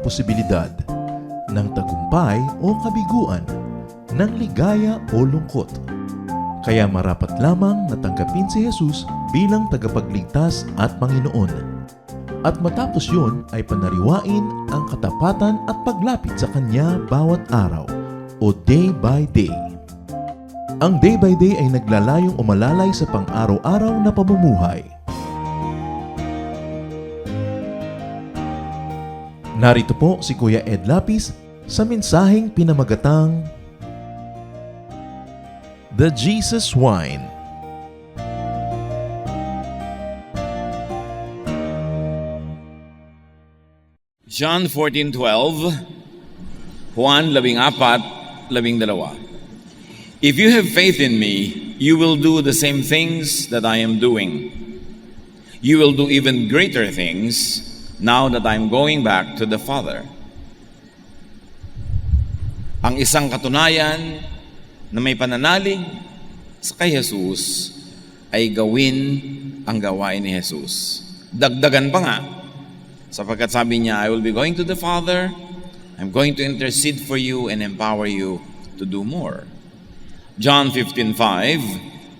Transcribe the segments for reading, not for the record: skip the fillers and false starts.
posibilidad ng tagumpay o kabiguan, ng ligaya o lungkot. Kaya marapat lamang na tanggapin si Jesus bilang tagapagligtas at Panginoon. At matapos yun ay panariwain ang katapatan at paglapit sa Kanya bawat araw o day by day. Ang day by day ay naglalayong umalalay sa pang-araw-araw na pamumuhay. Narito po si Kuya Ed Lapis sa mensaheng pinamagatang The Jesus Wine. John 14:12, Juan 14:12. If you have faith in me, you will do the same things that I am doing. You will do even greater things now that I am going back to the Father. Ang isang katunayan na may pananalig sa kay Jesus ay gawin ang gawain ni Jesus. Dagdagan pa nga, sapagkat sabi niya, I will be going to the Father, I'm going to intercede for you and empower you to do more. John 15:5,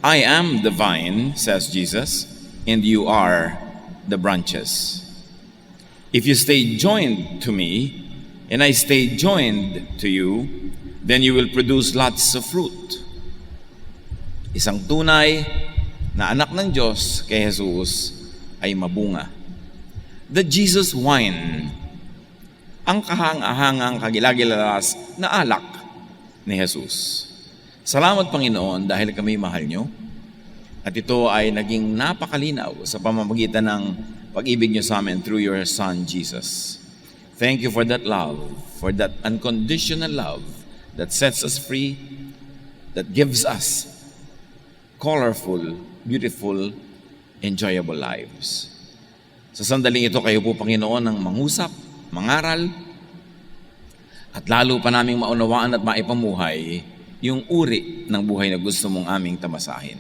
I am the vine, says Jesus, and you are the branches. If you stay joined to me, and I stay joined to you, then you will produce lots of fruit. Isang tunay na anak ng Diyos kay Jesus ay mabunga. The Jesus wine, ang kahang-ahangang kagilagilalas na alak ni Jesus. Salamat Panginoon dahil kami mahal nyo at ito ay naging napakalinaw sa pamamagitan ng pag-ibig nyo sa amin through your Son Jesus. Thank you for that love, for that unconditional love that sets us free, that gives us colorful, beautiful, enjoyable lives. Sa sandaling ito, kayo po, Panginoon, ang mangusap, mangaral, at lalo pa naming maunawaan at maipamuhay yung uri ng buhay na gusto mong aming tamasahin.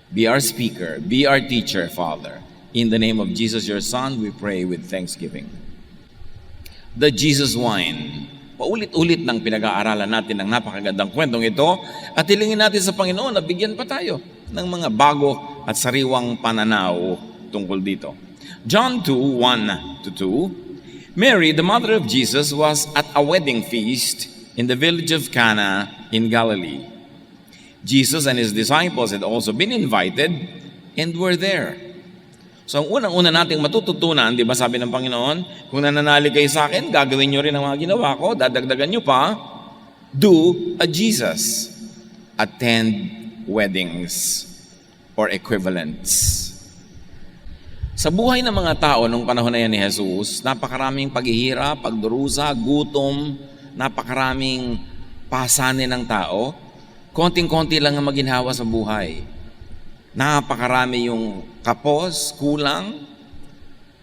Be our speaker, be our teacher, Father. In the name of Jesus, your Son, we pray with thanksgiving. The Jesus wine. Paulit-ulit nang pinag-aaralan natin ang napakagandang kwentong ito at hilingin natin sa Panginoon na bigyan pa tayo ng mga bago at sariwang pananaw tungkol dito. John 2:1-2, Mary, the mother of Jesus, was at a wedding feast in the village of Cana in Galilee. Jesus and his disciples had also been invited and were there. So ang unang-una nating matututunan, di ba sabi ng Panginoon, kung nananalig kayo sa akin, gagawin nyo rin ang mga ginawa ko, dadagdagan nyo pa, do a Jesus. Attend weddings or equivalents. Sa buhay ng mga tao nung panahon na yan ni Jesus, napakaraming paghihirap, pagdurusa, gutom, napakaraming pasanin ng tao, konting-konti lang ang maginhawa sa buhay. Napakarami yung kapos, kulang,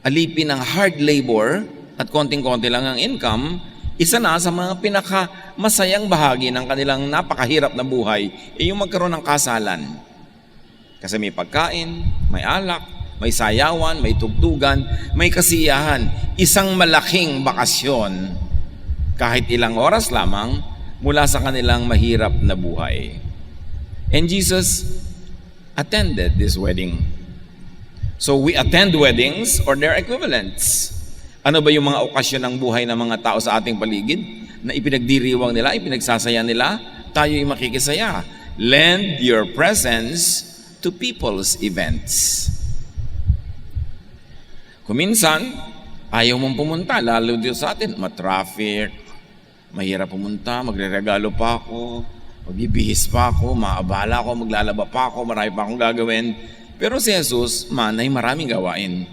alipin ng hard labor, at konting-konti lang ang income, isa na sa mga pinakamasayang bahagi ng kanilang napakahirap na buhay, ay yung magkaroon ng kasalan. Kasi may pagkain, may alak, may sayawan, may tugtugan, may kasiyahan, isang malaking bakasyon, kahit ilang oras lamang mula sa kanilang mahirap na buhay. And Jesus attended this wedding. So we attend weddings or their equivalents. Ano ba yung mga okasyon ng buhay ng mga tao sa ating paligid na ipinagdiriwang nila, ipinagsasaya nila, tayo'y makikisaya. Lend your presence to people's events. Kung minsan, ayaw mong pumunta, lalo dito sa atin, matraffic, mahirap pumunta, magre-regalo pa ako, magbibihis pa ako, maabala ako, maglalaba pa ako, marami pa akong gagawin. Pero si Jesus, ay maraming gawain.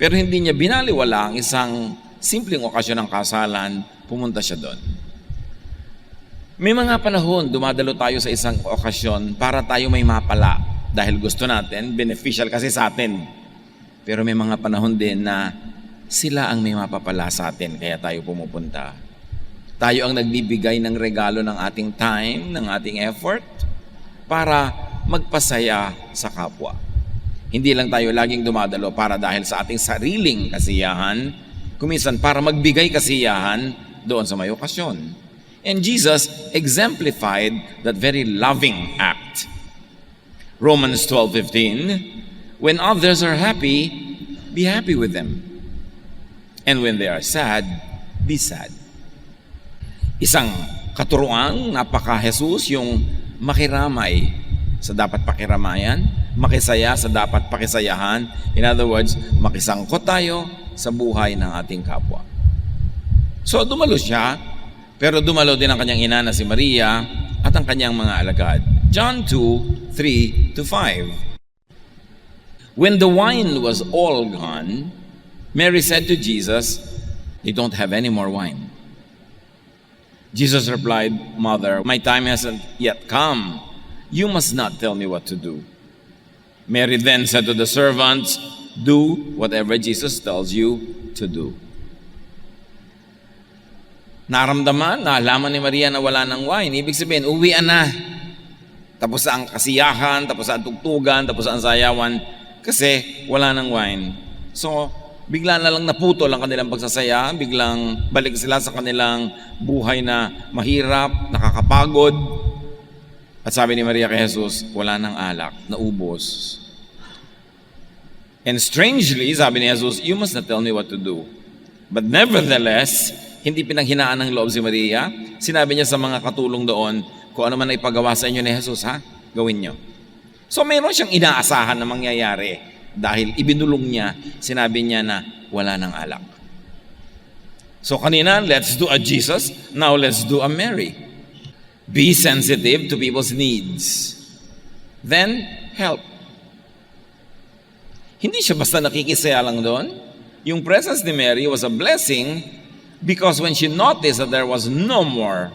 Pero hindi niya binaliwala ang isang simpleng okasyon ng kasalan, pumunta siya doon. May mga panahon, dumadalo tayo sa isang okasyon para tayo may mapala dahil gusto natin, beneficial kasi sa atin. Pero may mga panahon din na sila ang may mapapala sa atin, kaya tayo pumupunta. Tayo ang nagbibigay ng regalo ng ating time, ng ating effort, para magpasaya sa kapwa. Hindi lang tayo laging dumadalo para dahil sa ating sariling kasiyahan, Kuminsan para magbigay kasiyahan doon sa may okasyon. And Jesus exemplified that very loving act. Romans 12:15, when others are happy, be happy with them. And when they are sad, be sad. Isang katuruang napaka-Jesus yung makiramay sa dapat pakiramayan, makisaya sa dapat pakisayahan. In other words, makisangkot tayo sa buhay ng ating kapwa. So dumalo siya, pero dumalo din ang kanyang ina na si Maria at ang kanyang mga alagad. John 2:3-5. When the wine was all gone, Mary said to Jesus, "They don't have any more wine." Jesus replied, "Mother, my time hasn't yet come. You must not tell me what to do." Mary then said to the servants, "Do whatever Jesus tells you to do." Nalaman ni Maria na wala ng wine. Ibig sabihin, uwian na. Tapos ang kasiyahan, tapos ang tugtugan, tapos ang sayawan, kasi wala ng wine. So, bigla na lang naputol ang kanilang pagsasaya, biglang balik sila sa kanilang buhay na mahirap, nakakapagod. At sabi ni Maria kay Jesus, wala ng alak, naubos. And strangely, sabi ni Jesus, "You must not tell me what to do." But nevertheless, hindi pinanghinaan ng loob si Maria. Sinabi niya sa mga katulong doon, kung ano man na ipagawa sa inyo ni Jesus, gawin nyo. So mayroon siyang inaasahan na mangyayari dahil ibinulong niya, sinabi niya na wala ng alak. So kanina, let's do a Jesus. Now let's do a Mary. Be sensitive to people's needs. Then, help. Hindi siya basta nakikisaya lang doon. Yung presence ni Mary was a blessing because when she noticed that there was no more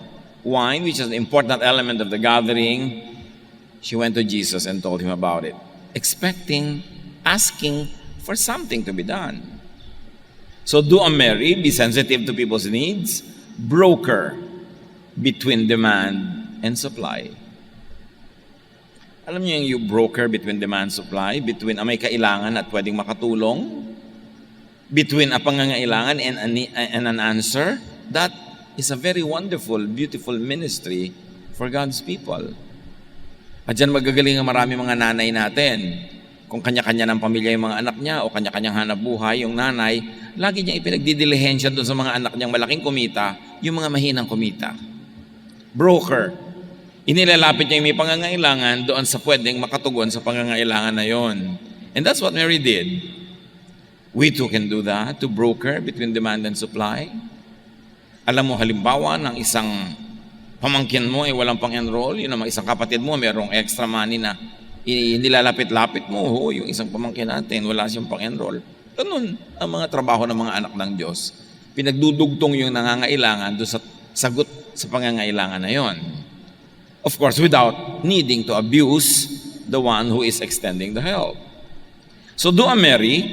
wine, which is an important element of the gathering, she went to Jesus and told him about it, asking for something to be done. So do a Mary, be sensitive to people's needs, broker between demand and supply. Alam niyo yung broker between demand and supply, between ang may kailangan at pwedeng makatulong, between ang pangangailangan and an answer. That is a very wonderful, beautiful ministry for God's people. At dyan magagaling ang marami mga nanay natin. Kung kanya-kanya ng pamilya yung mga anak niya o kanya-kanyang hanap buhay, yung nanay, lagi niyang ipinagdidilihensya doon sa mga anak niyang malaking kumita, yung mga mahinang kumita. Broker. Inilalapit niya yung may pangangailangan doon sa pwedeng makatugon sa pangangailangan na yon. And that's what Mary did. We too can do that, to broker between demand and supply. Alam mo, halimbawa ng isang pamangkin mo ay walang pang-enroll, yun naman isang kapatid mo, mayroong extra money na nilalapit-lapit mo, yung isang pamangkin natin, wala siyang pang-enroll. Ganun ang mga trabaho ng mga anak ng Diyos. Pinagdudugtong yung nangangailangan doon sa sagot sa pangangailangan na yon. Of course, without needing to abuse the one who is extending the help. So do a Mary,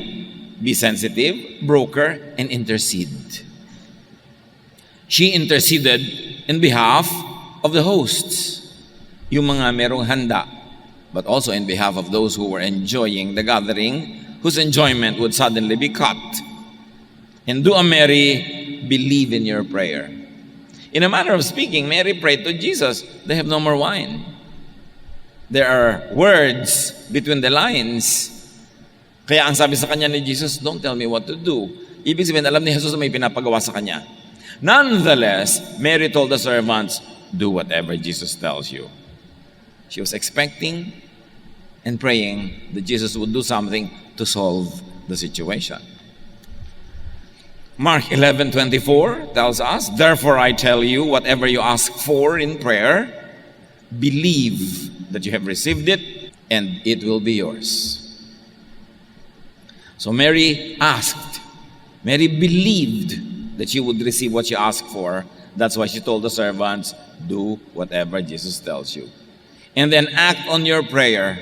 be sensitive, broker, and intercede. She interceded in behalf of the hosts, yung mga merong handa, but also in behalf of those who were enjoying the gathering, whose enjoyment would suddenly be cut. And do a Mary, believe in your prayer. In a manner of speaking, Mary prayed to Jesus, they have no more wine. There are words between the lines. Kaya ang sabi sa kanya ni Jesus, don't tell me what to do. Ibig sabihin, alam ni Jesus na may pinapagawa sa kanya. Nonetheless, Mary told the servants, do whatever Jesus tells you. She was expecting and praying that Jesus would do something to solve the situation. Mark 11:24 tells us, therefore I tell you, whatever you ask for in prayer, believe that you have received it and it will be yours. So Mary asked, Mary believed that she would receive what she asked for. That's why she told the servants, do whatever Jesus tells you. And then act on your prayer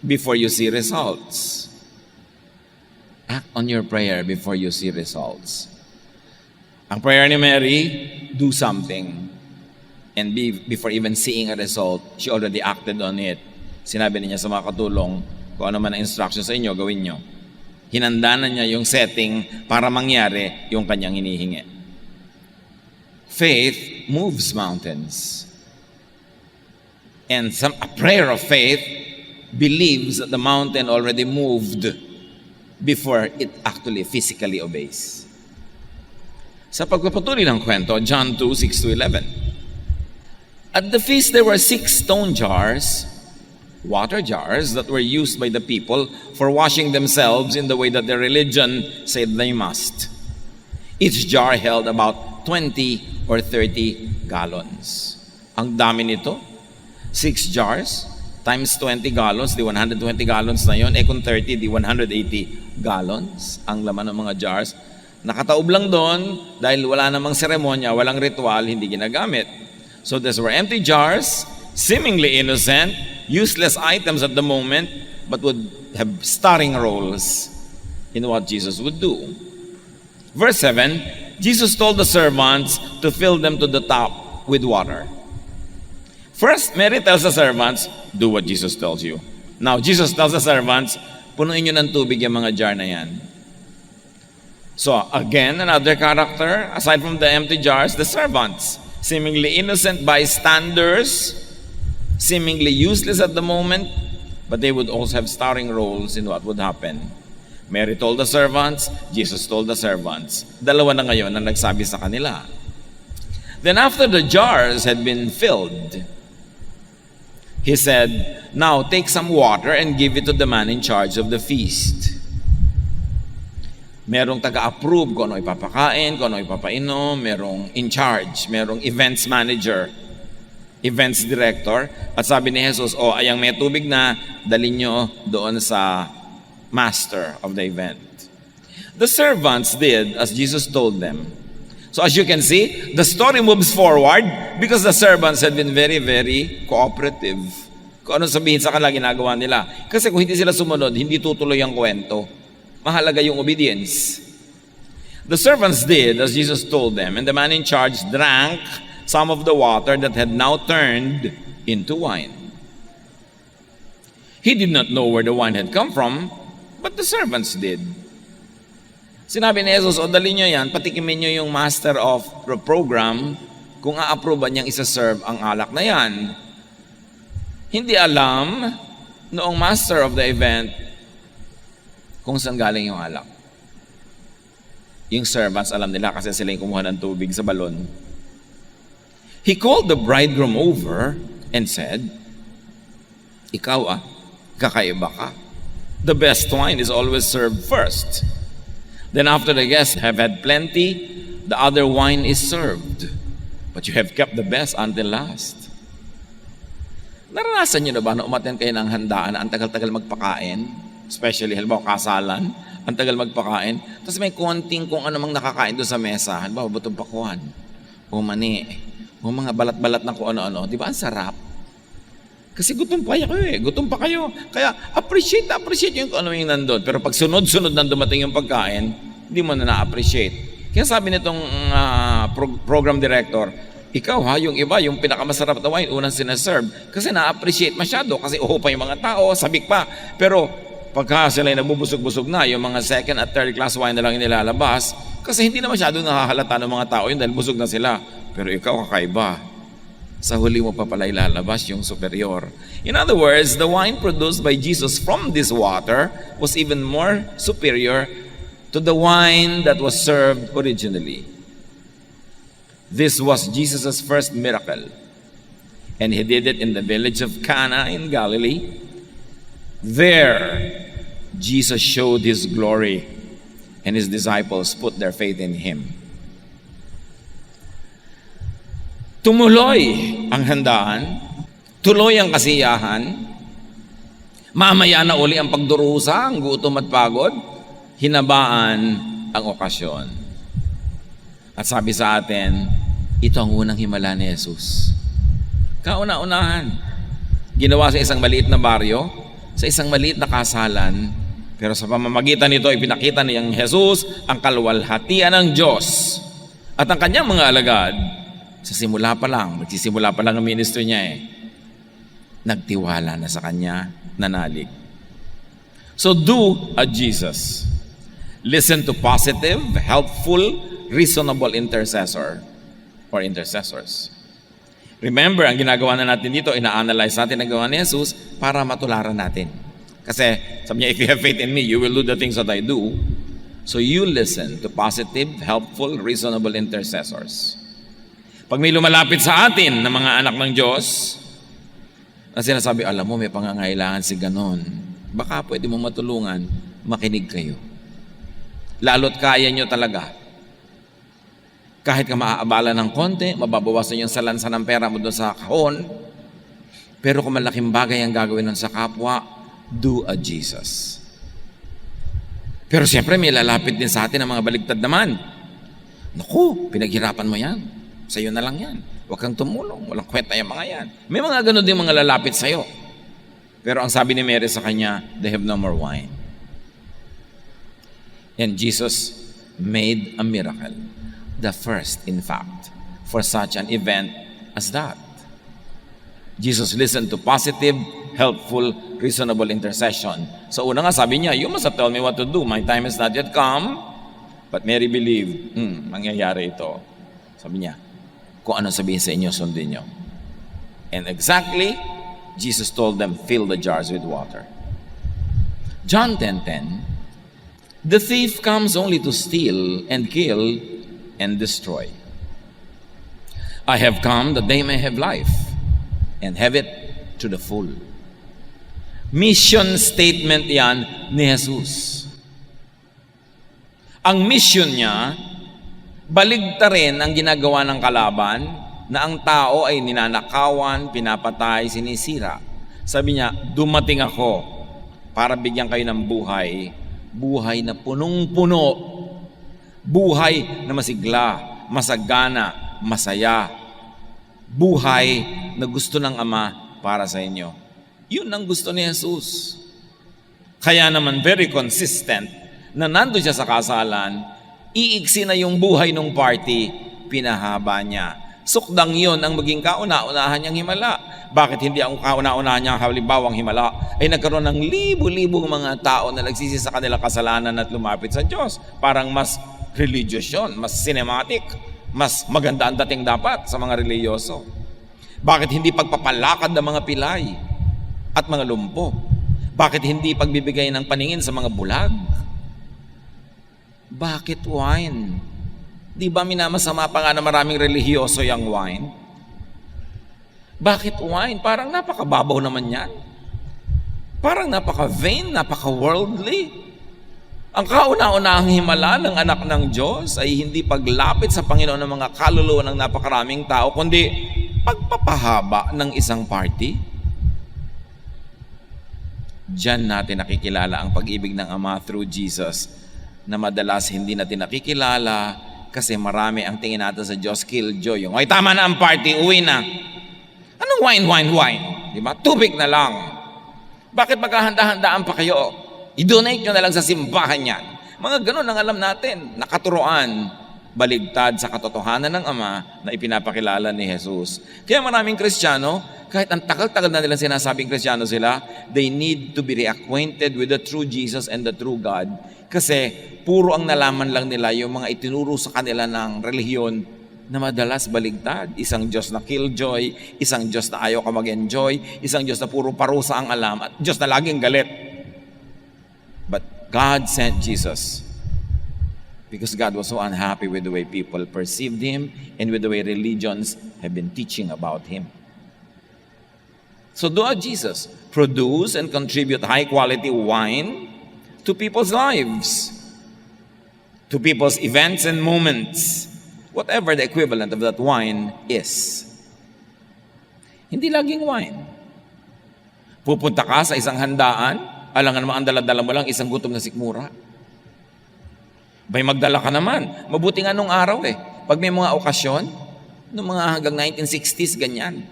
before you see results. Act on your prayer before you see results. Ang prayer ni Mary, do something. And before even seeing a result, she already acted on it. Sinabi niya sa mga katulong, kung ano man ang instruction sa inyo, gawin nyo. Hinanda na niya yung setting para mangyari yung kanyang hinihingi. Faith moves mountains. And a prayer of faith believes that the mountain already moved before it actually physically obeys. Sa pagpapatuloy ng kwento, John 2, 6-11. At the feast there were 6 stone jars, water jars, that were used by the people for washing themselves in the way that their religion said they must. Each jar held about 20 or 30 gallons. Ang dami nito. 6 jars times 20 gallons, di 120 gallons na yon. Kung 30, di 180 gallons ang laman ng mga jars. Nakataob lang doon dahil wala namang seremonya, walang ritual, hindi ginagamit. So these were empty jars, seemingly innocent, useless items at the moment, but would have starring roles in what Jesus would do. Verse 7, Jesus told the servants to fill them to the top with water. First, Mary tells the servants, do what Jesus tells you. Now, Jesus tells the servants, punuin nyo ng tubig yung mga jar na yan. So, again, another character, aside from the empty jars, the servants. Seemingly innocent bystanders, seemingly useless at the moment, but they would also have starring roles in what would happen. Mary told the servants, Jesus told the servants. Dalawa na ngayon ang nagsabi sa kanila. Then after the jars had been filled, he said, now take some water and give it to the man in charge of the feast. Merong taga-approve kung ano ipapakain, kung ano ipapainom, merong in charge, merong events manager, events director. At sabi ni Jesus, ayang may tubig na, dalhin nyo doon sa master of the event. The servants did as Jesus told them. So as you can see, the story moves forward because the servants had been very, very cooperative. Kung ano sabihin sa kanila, ginagawa nila. Kasi kung hindi sila sumunod, hindi tutuloy ang kwento. Mahalaga yung obedience. The servants did as Jesus told them, and the man in charge drank some of the water that had now turned into wine. He did not know where the wine had come from, but the servants did. Sinabi ni Jesus, dali nyo yan, patikimin nyo yung master of the program kung a-approve niyang isa-serve ang alak na yan. Hindi alam noong master of the event kung saan galing yung alak. Yung servants, alam nila kasi sila yung kumuha ng tubig sa balon. He called the bridegroom over and said, ikaw kakaiba ka. The best wine is always served first. Then after the guests have had plenty, the other wine is served. But you have kept the best until last. Naranasan nyo na ba na umaten kayo ng handaan na ang tagal-tagal magpakain? Especially, halimbawa, kasalan, ang tagal magpakain. Tapos may konting kung ano mang nakakain doon sa mesa. Halimbawa, butong pakuan, o mani, o mga balat-balat na kung ano-ano. Di ba? Ang sarap. Kasi gutom pa kayo Gutom pa kayo. Kaya appreciate yung kung ano yung nandun. Pero pag sunod-sunod na dumating yung pagkain, hindi mo na na-appreciate. Kaya sabi nitong program director, ikaw yung iba, yung pinakamasarap na wine, unang sinaserve. Kasi na-appreciate masyado. Kasi pa yung mga tao, sabik pa. Pero pagka sila ay nabubusog-busog na, yung mga second at third class wine na lang inilalabas, kasi hindi na masyado nakahalata ng mga tao yun dahil busog na sila. Pero ikaw kakaiba. Sa huli mo pa pala ilalabas yung superior. In other words, the wine produced by Jesus from this water was even more superior to the wine that was served originally. This was Jesus' first miracle. And he did it in the village of Cana in Galilee. There, Jesus showed his glory, and his disciples put their faith in him. Tumuloy ang handaan, tuloy ang kasiyahan, mamaya na uli ang pagdurusa, ang gutom at pagod, hinabaan ang okasyon. At sabi sa atin, ito ang unang himala ni Jesus. Kauna-unahan, ginawa sa isang maliit na baryo, sa isang maliit na kasalan, pero sa pamamagitan nito, ipinakita niyang Jesus ang kalwalhatian ng Diyos at ang kanyang mga alagad. Magsisimula pa lang ang ministry niya nagtiwala na sa kanya, nanalig. So do as Jesus. Listen to positive, helpful, reasonable intercessor or intercessors. Remember, ang ginagawa na natin dito, ina-analyze natin ang gawa ni Jesus para matularan natin. Kasi sabi niya, if you have faith in me, you will do the things that I do. So you listen to positive, helpful, reasonable intercessors. Pag may lumalapit sa atin na mga anak ng Diyos, na sinasabi, alam mo, may pangangailangan si ganon, baka pwede mo matulungan, makinig kayo. Lalo't kaya nyo talaga. Kahit ka maaabala ng konti, mababawasan yung salansa ng pera mo doon sa kahon, pero kung malaking bagay ang gagawin nun sa kapwa, do a Jesus. Pero siyempre may lalapit din sa atin ang mga baligtad naman. Naku, pinaghirapan mo yan. Sa'yo na lang yan. Huwag kang tumulong. Walang kwenta yung mga yan. May mga ganun din mga lalapit sa'yo. Pero ang sabi ni Mary sa kanya, they have no more wine. And Jesus made a miracle. The first, in fact, for such an event as that. Jesus listened to positive, helpful, reasonable intercession. So una nga sabi niya, you must have told me what to do. My time has not yet come. But Mary believed, mangyayari ito. Sabi niya, kung ano sabihin sa inyo, sundin niyo. And exactly, Jesus told them, fill the jars with water. John 10:10, the thief comes only to steal and kill and destroy. I have come that they may have life and have it to the full. Mission statement yan ni Jesus. Ang mission niya, baligtarin ang ginagawa ng kalaban na ang tao ay ninanakawan, pinapatay, sinisira. Sabi niya, dumating ako para bigyan kayo ng buhay, buhay na punong-puno, buhay na masigla, masagana, masaya, buhay na gusto ng Ama para sa inyo. Yun ang gusto ni Jesus. Kaya naman very consistent na nandun siya sa kasalan, iiksi na yung buhay ng party, pinahaba niya. Sukdang yun ang maging kauna-unahan niyang himala. Bakit hindi ang kauna-unahan niyang halimbawang himala ay nagkaroon ng libo-libong mga tao na nagsisi sa kanilang kasalanan at lumapit sa Diyos? Parang mas religious yun, mas cinematic, mas maganda ang dating dapat sa mga reliyoso. Bakit hindi pagpapalakad ng mga pilay at mga lumpo? Bakit hindi pagbibigay ng paningin sa mga bulag? Bakit wine? Di ba minamasama pa nga na maraming relihiyoso yung wine? Bakit wine? Parang napakababaw naman yan. Parang napaka-vain, napaka-worldly. Ang kauna-unahang himala ng anak ng Diyos ay hindi paglapit sa Panginoon ng mga kaluluwa ng napakaraming tao, kundi pagpapahaba ng isang party. Diyan natin nakikilala ang pag-ibig ng Ama through Jesus na madalas hindi natin nakikilala kasi marami ang tingin natin sa Diyos killjoy. Yung, ay tama na ang party, uwi na. Anong wine? Di ba? Tubig na lang. Bakit maghahanda-handaan pa kayo? I-donate nyo na lang sa simbahan yan. Mga ganun ang alam natin. Nakaturoan, baligtad sa katotohanan ng Ama na ipinapakilala ni Jesus. Kaya maraming Kristiyano, kahit ang tagal-tagal na nilang sinasabing Kristiyano sila, they need to be reacquainted with the true Jesus and the true God. Kasi puro ang nalaman lang nila yung mga itinuro sa kanila ng relihiyon na madalas baligtad. Isang Diyos na killjoy, isang Diyos na ayaw ka mag-enjoy, isang Diyos na puro parusa ang alam, at Diyos na laging galit. But God sent Jesus because God was so unhappy with the way people perceived Him and with the way religions have been teaching about Him. So do a Jesus. Produce and contribute high-quality wine to people's lives, to people's events and moments, whatever the equivalent of that wine is. Hindi laging wine. Pupunta ka sa isang handaan, alangan naman ang dala-dala mo lang isang gutom na sikmura. Bay magdala ka naman. Mabuti nga nung araw Pag may mga okasyon, nung mga hanggang 1960s, ganyan.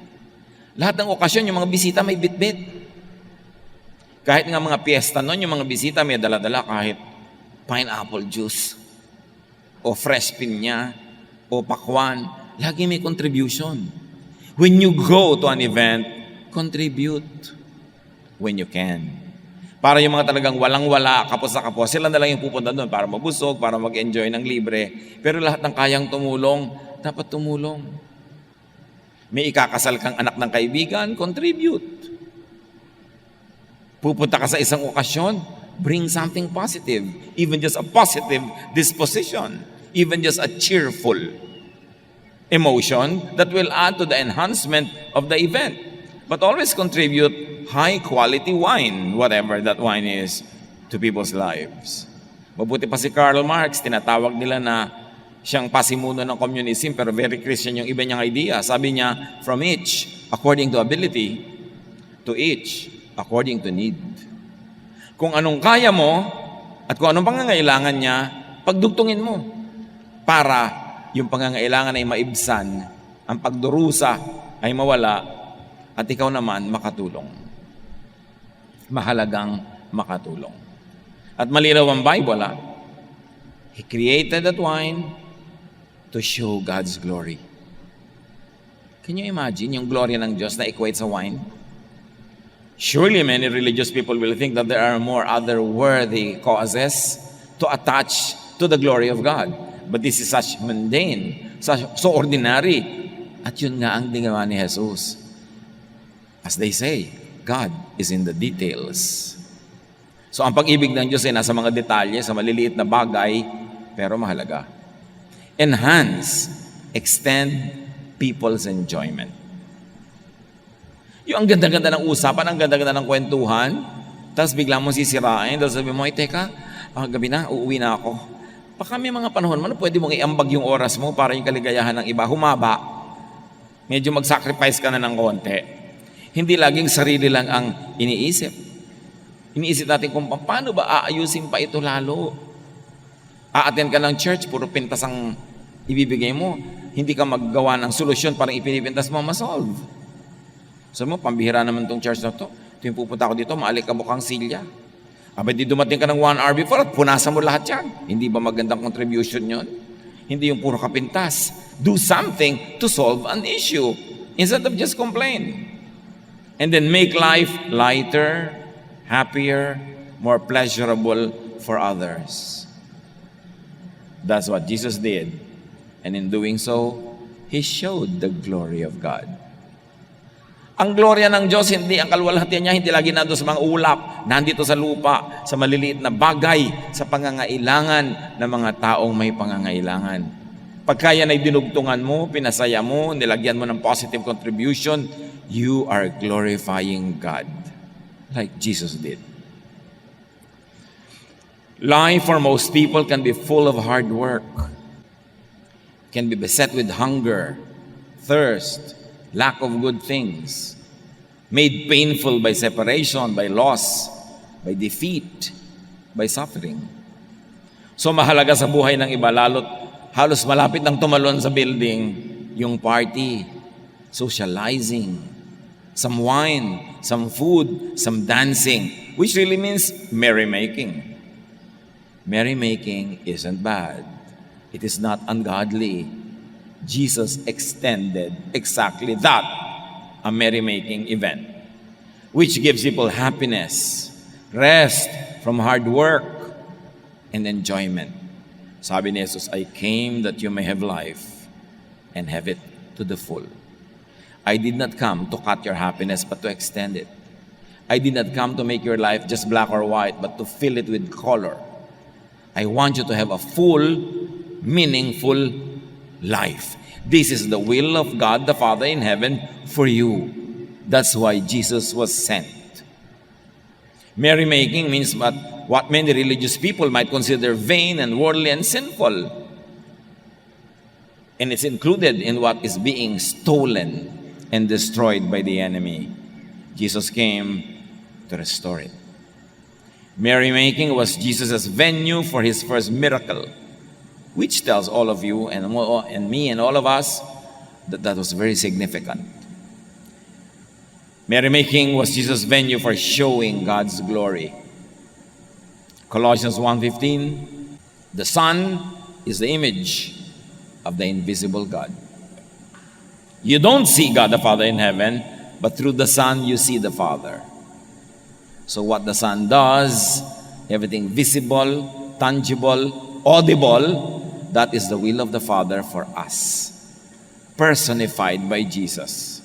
Lahat ng okasyon, yung mga bisita may bitbit. Kahit nga mga piyesta noon, yung mga bisita may dala-dala kahit pineapple juice, o fresh pinya, o pakwan. Lagi may contribution. When you go to an event, contribute when you can. Para yung mga talagang walang-wala, kapos na kapos, sila na lang yung pupunta doon para mabusog, para mag-enjoy ng libre. Pero lahat ng kayang tumulong, dapat tumulong. May ikakasal kang anak ng kaibigan, contribute. Pupunta ka sa isang okasyon, bring something positive. Even just a positive disposition. Even just a cheerful emotion that will add to the enhancement of the event. But always contribute high-quality wine, whatever that wine is, to people's lives. Mabuti pa si Karl Marx, tinatawag nila na siyang pasimuno ng communism, pero very Christian yung iba niyang idea. Sabi niya, from each, according to ability, to each, according to need. Kung anong kaya mo, at kung anong pangangailangan niya, pagdugtungin mo, para yung pangangailangan ay maibsan, ang pagdurusa ay mawala, at ikaw naman makatulong. Mahalagang makatulong. At malinaw ang Bible, He created that wine to show God's glory. Can you imagine yung glory ng Diyos na equate sa wine? Surely many religious people will think that there are more other worthy causes to attach to the glory of God. But this is such mundane, so ordinary. At yun nga ang ginawa ni Jesus. As they say, God is in the details. So ang pag-ibig ng Diyos ay nasa mga detalye, sa maliliit na bagay, pero mahalaga. Enhance, extend people's enjoyment. Yung ang ganda-ganda ng usapan, ang ganda-ganda ng kwentuhan, tapos bigla mo sisirain, tapos sabi mo, ay teka, gabi na, uuwi na ako. Baka may mga panahon mo na pwede mong iambag yung oras mo para yung kaligayahan ng iba, humaba. Medyo mag-sacrifice ka na ng konti. Hindi laging sarili lang ang iniisip. Iniisip natin kung paano ba aayusin pa ito lalo. A-attend ka ng church, puro pintas ang ibibigay mo. Hindi ka maggawa ng solusyon para ipinipintas mo masolve. So mo, pambihira naman tong church na to. Ito yung pupunta ko dito, maalik ka bukang silya. Abay, di dumating ka ng 1 hour before at punasan mo lahat yan. Hindi ba magandang contribution yon? Hindi yung puro kapintas. Do something to solve an issue instead of just complain. And then make life lighter, happier, more pleasurable for others. That's what Jesus did. And in doing so, He showed the glory of God. Ang gloria ng Diyos, hindi ang kalwalhatian niya, hindi lagi nandito sa mga ulap, nandito sa lupa, sa maliliit na bagay, sa pangangailangan ng mga taong may pangangailangan. Pagka yan ay dinugtungan mo, pinasaya mo, nilagyan mo ng positive contribution, you are glorifying God like Jesus did. Life for most people can be full of hard work, can be beset with hunger, thirst, lack of good things, made painful by separation, by loss, by defeat, by suffering. So mahalaga sa buhay ng iba, lalo't halos malapit nang tumalon sa building, yung party, socializing, some wine, some food, some dancing, which really means merrymaking. Merrymaking isn't bad. It is not ungodly. Jesus extended exactly that, a merrymaking event, which gives people happiness, rest from hard work, and enjoyment. Sabi ni Jesus, I came that you may have life and have it to the full. I did not come to cut your happiness, but to extend it. I did not come to make your life just black or white, but to fill it with color. I want you to have a full, meaningful life. This is the will of God the Father in heaven for you. That's why Jesus was sent. Merrymaking means what many religious people might consider vain and worldly and sinful. And it's included in what is being stolen and destroyed by the enemy. Jesus came to restore it. Merrymaking was Jesus' venue for his first miracle, which tells all of you and me and all of us that was very significant. Merrymaking was Jesus' venue for showing God's glory. Colossians 1:15, the Son is the image of the invisible God. You don't see God the Father in heaven, but through the Son you see the Father. So what the Son does, everything visible, tangible, audible, that is the will of the Father for us. Personified by Jesus.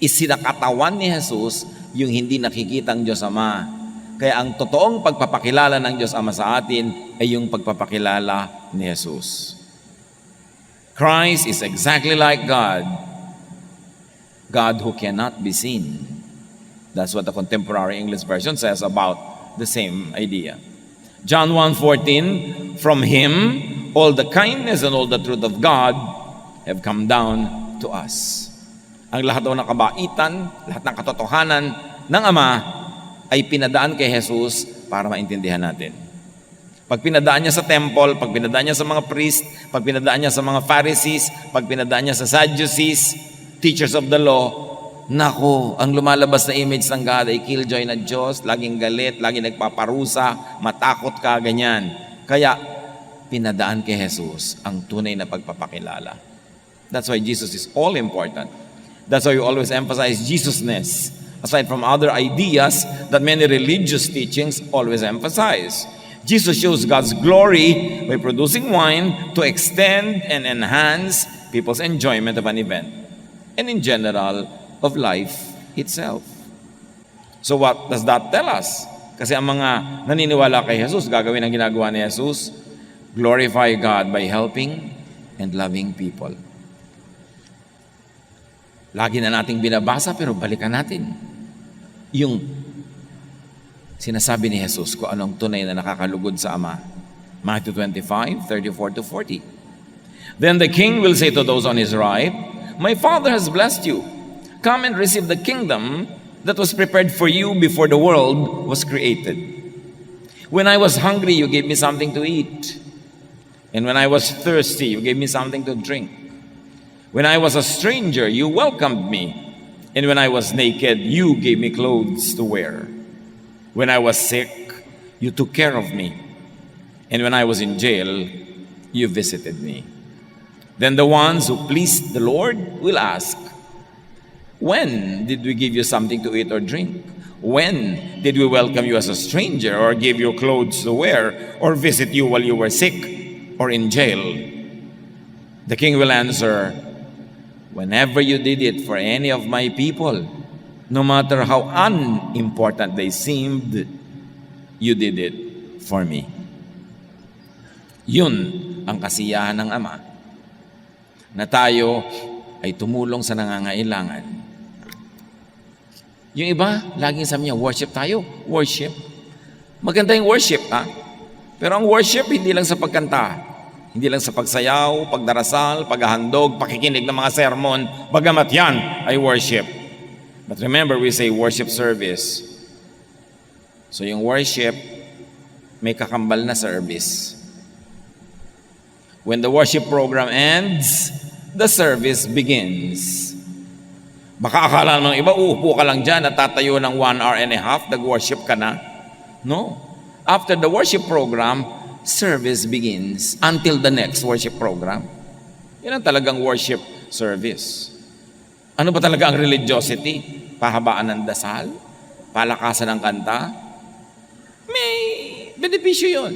Isinakatawan ni Jesus yung hindi nakikitang Diyos Ama. Kaya ang totoong pagpapakilala ng Diyos Ama sa atin ay yung pagpapakilala ni Jesus. Christ is exactly like God. God who cannot be seen. That's what the contemporary English version says about the same idea. John 1:14, from Him all the kindness and all the truth of God have come down to us. Ang lahat daw ng kabaitan, lahat ng katotohanan ng Ama ay pinadaan kay Jesus para maintindihan natin. Pag pinadaan niya sa temple, pag pinadaan niya sa mga priest, pag pinadaan niya sa mga Pharisees, pag pinadaan niya sa Sadducees, teachers of the law, nako, ang lumalabas na image ng God ay killjoy na Diyos, laging galit, laging nagpaparusa, matakot ka, ganyan. Kaya, pinadaan kay Jesus ang tunay na pagpapakilala. That's why Jesus is all important. That's why we always emphasize Jesusness, aside from other ideas that many religious teachings always emphasize. Jesus shows God's glory by producing wine to extend and enhance people's enjoyment of an event, and in general, of life itself. So what does that tell us? Kasi ang mga naniniwala kay Jesus, gagawin ang ginagawa ni Jesus, glorify God by helping and loving people. Lagi na nating binabasa pero balikan natin yung sinasabi ni Jesus kung anong tunay na nakakalugod sa Ama. Matthew 25:34-40. Then the king will say to those on his right, my Father has blessed you. Come and receive the kingdom that was prepared for you before the world was created. When I was hungry, you gave me something to eat. And when I was thirsty, you gave me something to drink. When I was a stranger, you welcomed me. And when I was naked, you gave me clothes to wear. When I was sick, you took care of me. And when I was in jail, you visited me. Then the ones who pleased the Lord will ask, when did we give you something to eat or drink? When did we welcome you as a stranger or give you clothes to wear or visit you while you were sick or in jail? The king will answer, whenever you did it for any of my people, no matter how unimportant they seemed, you did it for me. Yun ang kasiyahan ng Ama, na tayo ay tumulong sa nangangailangan. Yung iba, laging sabi niya, worship tayo. Worship. Maganda yung worship, ha? Pero ang worship, hindi lang sa pagkanta. Hindi lang sa pagsayaw, pagdarasal, paghahandog, pakikinig ng mga sermon. Bagamat yan ay worship. But remember, we say worship service. So yung worship, may kakambal na service. When the worship program ends, the service begins. Baka akala ng iba, uupo ka lang dyan at tatayo ng 1 hour and a half, nag-worship ka na. No. After the worship program, service begins until the next worship program. Yan ang talagang worship service. Ano ba talaga ang religiosity? Pahabaan ng dasal? Palakasan ng kanta? May benepisyo yun.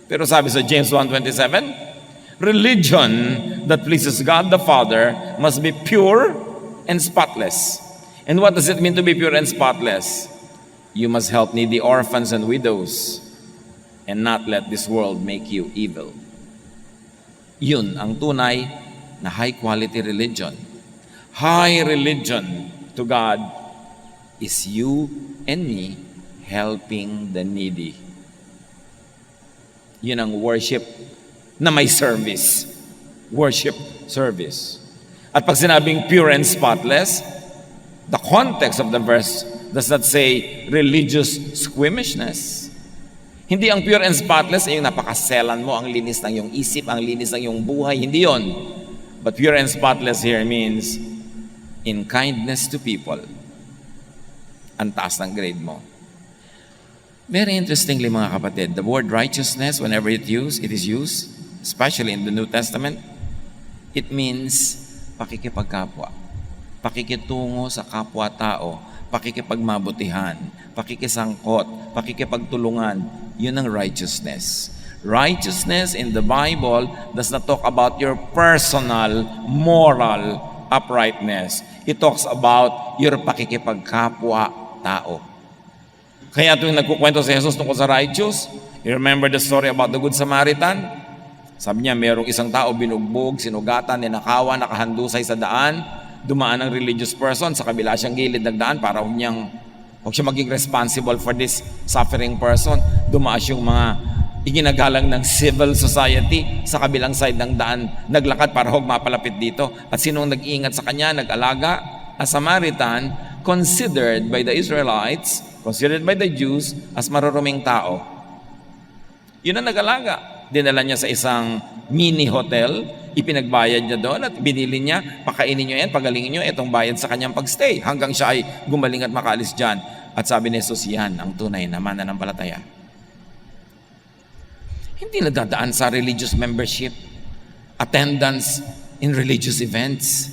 Pero sabi sa James 1:27, religion that pleases God the Father must be pure and spotless. And what does it mean to be pure and spotless? You must help needy orphans and widows and not let this world make you evil. Yun ang tunay na high quality religion. High religion to God is you and me helping the needy. Yun ang worship na may service. Worship service. At pag sinabing pure and spotless, the context of the verse does not say religious squeamishness. Hindi ang pure and spotless ay yung napakaselan mo, ang linis ng iyong isip, ang linis ng iyong buhay. Hindi yon. But pure and spotless here means in kindness to people. Ang taas ng grade mo. Very interestingly mga kapatid, the word righteousness, whenever it is used, especially in the New Testament, it means pakikipagkapwa. Pakikitungo sa kapwa-tao. pakikipagmabutihan, pakikisangkot, pakikipagtulungan. Yun ang righteousness. Righteousness in the Bible does not talk about your personal, moral uprightness. It talks about your pakikipagkapwa-tao. Kaya tuwing nagkukwento si Jesus tungkol sa righteous, you remember the story about the Good Samaritan? Sabi niya, merong isang tao binugbog, sinugatan, ninakawan, nakahandusay sa daan. Dumaan ang religious person, sa kabila siyang gilid ng daan para huwag siya maging responsible for this suffering person. Dumaas yung mga iginagalang ng civil society sa kabilang side ng daan, naglakad para huwag mapalapit dito. At sinong nag-iingat sa kanya, nag-alaga? A Samaritan, considered by the Israelites, considered by the Jews as maruruming tao. Yun ang nag-alaga. Dinala niya sa isang mini hotel, ipinagbayad niya doon at binili niya, pakainin niyo yan, pagalingin niyo, itong bayad sa kanyang pagstay hanggang siya ay gumaling at makaalis dyan. At sabi ni Jesus, yan ang tunay na mananampalataya. Hindi nadadaan sa religious membership, attendance in religious events.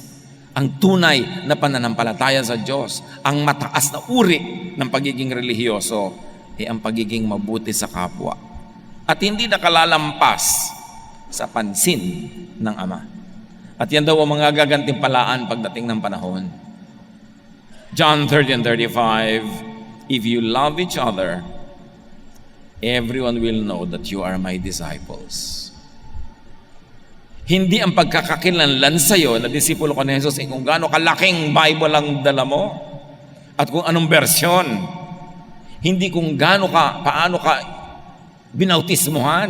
Ang tunay na pananampalataya sa Diyos, ang mataas na uri ng pagiging relihiyoso, ay ang pagiging mabuti sa kapwa. At hindi nakalalampas sa pansin ng Ama. At yan daw ang mga gagantimpalaan pagdating ng panahon. John 13:35, if you love each other, everyone will know that you are my disciples. Hindi ang pagkakakilanlan sa'yo na disipulo ko ni Jesus ay kung gaano kalaking Bible ang dala mo at kung anong bersyon. Hindi kung paano ka binautismuhan.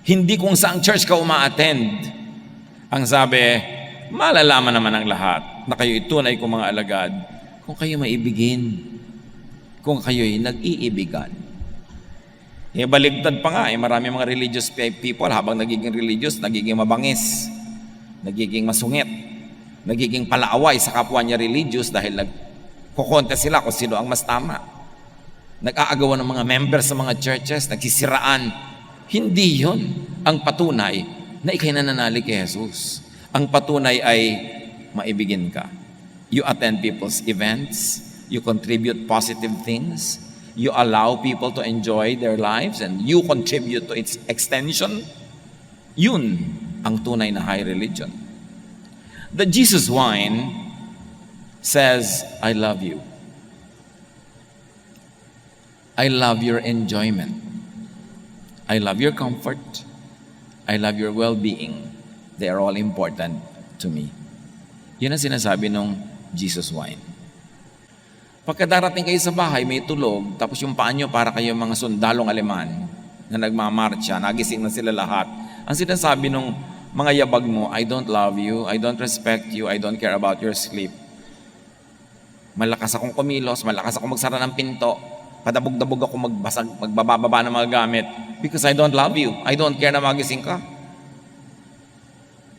Hindi kung saang church ka uma-attend. Ang sabi, malalaman naman ang lahat na kayo'y tunay kong mga alagad kung kayo maibigin, kung kayo'y nag-iibigan. Baligtad pa nga, marami mga religious people habang nagiging religious, nagiging mabangis, nagiging masungit, nagiging palaaway sa kapwa niya religious dahil nagkukontest sila kung sino ang mas tama. Nag-aagawan ng mga members sa mga churches, nagsisiraan. Hindi yon ang patunay na ikay nananalig kay Jesus. Ang patunay ay maibigin ka. You attend people's events, you contribute positive things, you allow people to enjoy their lives, and you contribute to its extension. Yun ang tunay na high religion. The Jesus wine says, I love you. I love your enjoyment. I love your comfort. I love your well-being. They are all important to me. Yun ang sinasabi ng Jesus wine. Pagkadarating kayo sa bahay, may tulog, tapos yung paa nyo para kayo mga sundalong Aleman na nagmamarcha, nagising na sila lahat. Ang sinasabi ng mga yabag mo, I don't love you, I don't respect you, I don't care about your sleep. Malakas akong kumilos, malakas akong magsara ng pinto, padabog-dabog ako magbababa ng mga gamit because I don't love you, I don't care na magising ka.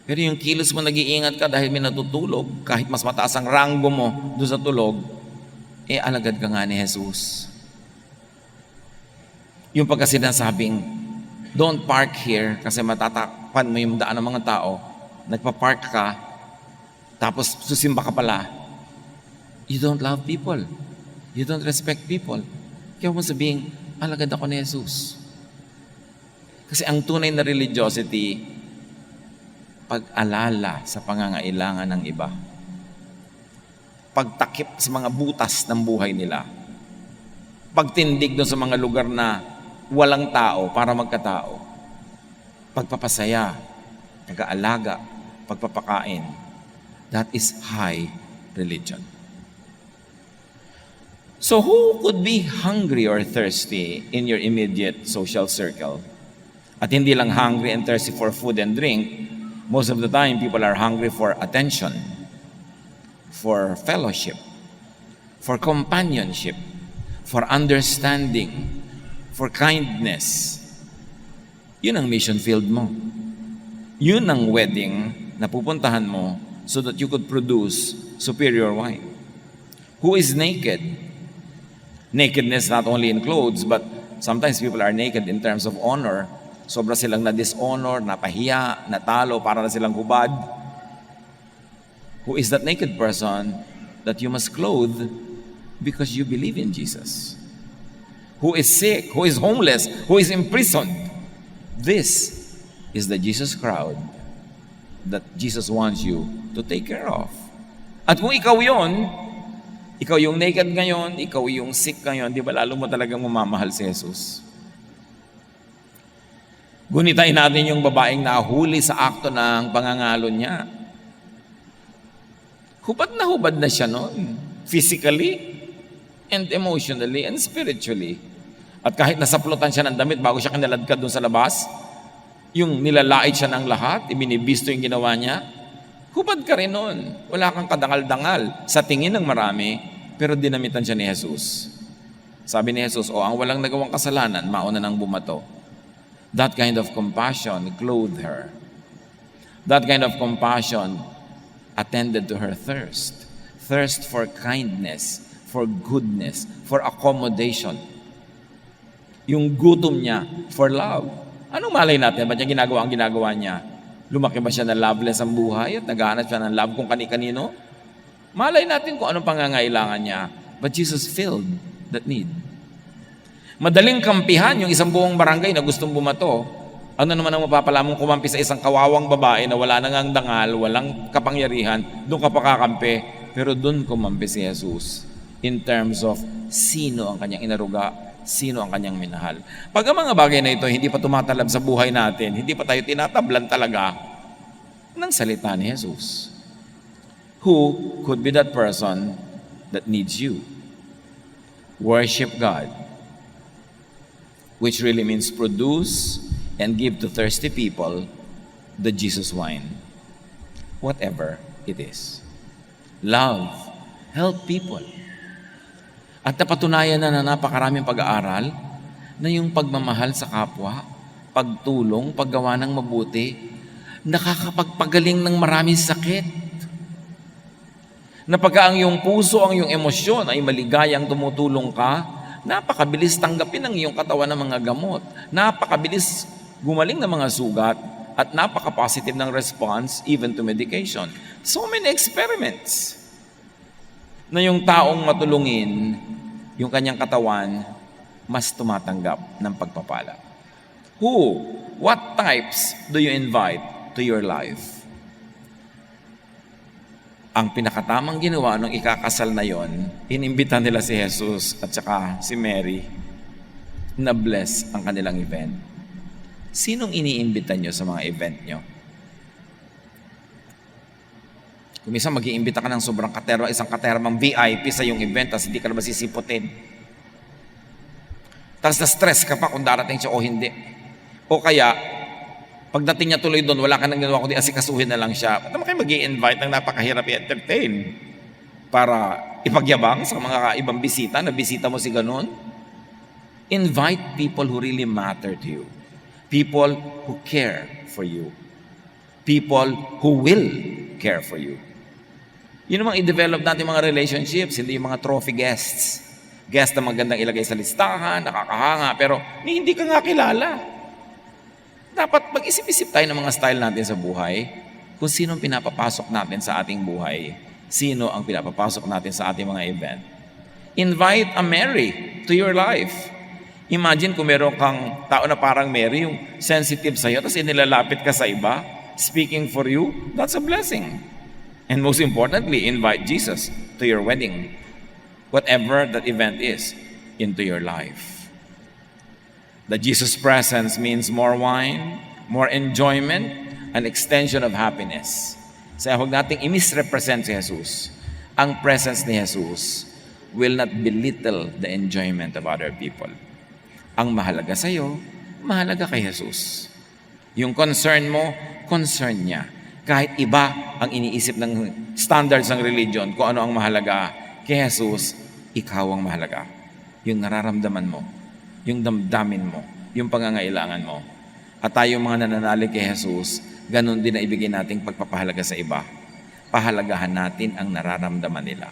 Pero yung kilos mo nag-iingat ka dahil may natutulog, kahit mas mataas ang ranggo mo doon sa tulog, alagad ka nga ni Jesus. Yung pagkasinasabing, don't park here kasi matatakpan mo yung daan ng mga tao, nagpa-park ka, tapos susimba ka pala. You don't love people. You don't respect people. Kaya mo sabing, alagad ako ni Jesus. Kasi ang tunay na religiosity, pag-alala sa pangangailangan ng iba. Pagtakip sa mga butas ng buhay nila. Pagtindig doon sa mga lugar na walang tao para magkatao. Pagpapasaya, pag-aalaga, pagpapakain. That is high religion. So who could be hungry or thirsty in your immediate social circle? At hindi lang hungry and thirsty for food and drink. Most of the time, people are hungry for attention, for fellowship, for companionship, for understanding, for kindness. Yun ang mission field mo. Yun ang wedding na pupuntahan mo so that you could produce superior wine. Who is naked? Nakedness not only in clothes, but sometimes people are naked in terms of honor. Sobra silang na-dishonor, napahiya, natalo, para na silang hubad. Who is that naked person that you must clothe Because you believe in Jesus. Who is sick, who is homeless, who is imprisoned. This is the Jesus crowd that Jesus wants you to take care of. At kung ikaw yon, ikaw yung naked ngayon, ikaw yung sick ngayon, di ba lalo mo talagang mamamahal si Jesus? Gunitain natin yung babaeng nahuli sa akto ng pangangalo niya. Hubad na siya noon, physically and emotionally and spiritually. At kahit nasaplutan siya ng damit bago siya kinaladkad doon sa labas, yung nilalait siya ng lahat, ibinibisto yung ginawa niya, hubad ka rin noon. Wala kang kadangal-dangal sa tingin ng marami, pero dinamitan siya ni Jesus. Sabi ni Jesus, ang walang nagawang kasalanan, mauna nang bumato. That kind of compassion clothed her. That kind of compassion attended to her thirst. Thirst for kindness, for goodness, for accommodation. Yung gutom niya for love. Anong malay natin? Ba't niya ginagawa ang ginagawa niya? Lumaki ba siya na loveless ang buhay at naghahanap siya ng love kung kani-kanino? Malay natin kung anong pangangailangan niya. But Jesus filled that need. Madaling kampihan yung isang buong barangay na gustong bumato. Ano naman ang mapapala mong kumampi sa isang kawawang babae na wala nang dangal, walang kapangyarihan, doon ka pakakampi. Pero doon kumampi si Jesus in terms of sino ang kanyang inaruga, sino ang kanyang minahal. Pag ang mga bagay na ito hindi pa tumatalab sa buhay natin, hindi pa tayo tinatablan talaga ng salita ni Jesus. Who could be that person that needs you? Worship God, which really means produce and give to thirsty people the Jesus wine, whatever it is. Love, help people. At napatunayan na napakaraming pag-aaral na yung pagmamahal sa kapwa, pagtulong, paggawa ng mabuti, nakakapagpagaling ng maraming sakit. Na pagka ang iyong puso, ang iyong emosyon ay maligayang tumutulong ka, napakabilis tanggapin ng iyong katawan ng mga gamot. Napakabilis gumaling ng mga sugat at napaka-positive ng response even to medication. So many experiments na yung taong matulungin, yung kanyang katawan, mas tumatanggap ng pagpapala. Who? What types do you invite to your life? Ang pinakatamang ginawa ng ikakasal na yon, inimbita nila si Jesus at saka si Mary na bless ang kanilang event. Sinong iniimbita nyo sa mga event nyo? Kung minsan mag-iimbita ka ng sobrang katerma, isang katermang VIP sa yung event, tapos hindi ka na masisiputin. Tapos na-stress ka pa kung darating siya o hindi. O kaya, pagdating niya tuloy doon, wala ka nang ginawa kundi asikasuhin na lang siya. Ba't naman kayo mag-i-invite ng napakahirap i-entertain? Para ipagyabang sa mga ibang bisita, na bisita mo si ganun? Invite people who really matter to you. People who care for you. People who will care for you. Yun namang i-develop natin mga relationships, hindi yung mga trophy guests. Guest na magandang ilagay sa listahan, nakakahanga, pero hindi ka nga kilala. Dapat mag-isip-isip tayo ng mga style natin sa buhay, kung sino ang pinapapasok natin sa ating buhay, sino ang pinapapasok natin sa ating mga event. Invite a Mary to your life. Imagine kung meron kang tao na parang Mary, yung sensitive sa'yo, tapos inilalapit ka sa iba, speaking for you, that's a blessing. And most importantly, invite Jesus to your wedding, whatever that event is, into your life. The Jesus presence means more wine, more enjoyment, an extension of happiness. Kaya huwag nating i-misrepresent si Jesus. Ang presence ni Jesus will not belittle the enjoyment of other people. Ang mahalaga sa'yo, mahalaga kay Jesus. Yung concern mo, concern niya. Kahit iba ang iniisip ng standards ng religion, kung ano ang mahalaga, kay Jesus, ikaw ang mahalaga. Yung nararamdaman mo, yung damdamin mo, yung pangangailangan mo. At tayong mga nananalig kay Jesus, ganun din na ibigay nating pagpapahalaga sa iba. Pahalagahan natin ang nararamdaman nila.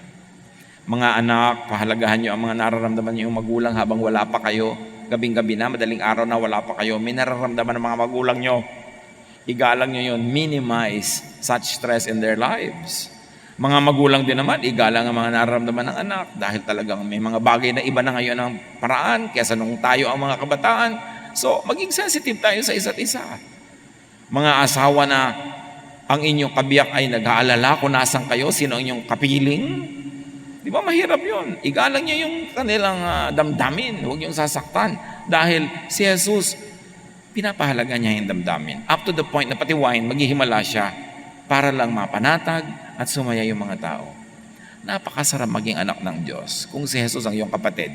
Mga anak, pahalagahan nyo ang mga nararamdaman nyo yung magulang habang wala pa kayo. Gabing-gabi na, madaling araw na wala pa kayo, may nararamdaman ng mga magulang nyo. Igalang nyo yun, minimize such stress in their lives. Mga magulang din naman, igalang ang mga nararamdaman ng anak dahil talagang may mga bagay na iba na ngayon ang paraan kaysa nung tayo ang mga kabataan. So, maging sensitive tayo sa isa't isa. Mga asawa na ang inyong kabiyak ay nag-aalala kung nasan kayo, sino ang inyong kapiling. Di ba mahirap yun? Igalang niyo yung kanilang damdamin, huwag yung sasaktan. Dahil si Jesus, pinapahalaga niya yung damdamin. Up to the point na pati wine, maghihimala siya para lang mapanatag at sumaya yung mga tao. Napakasarap maging anak ng Diyos kung si Jesus ang iyong kapatid.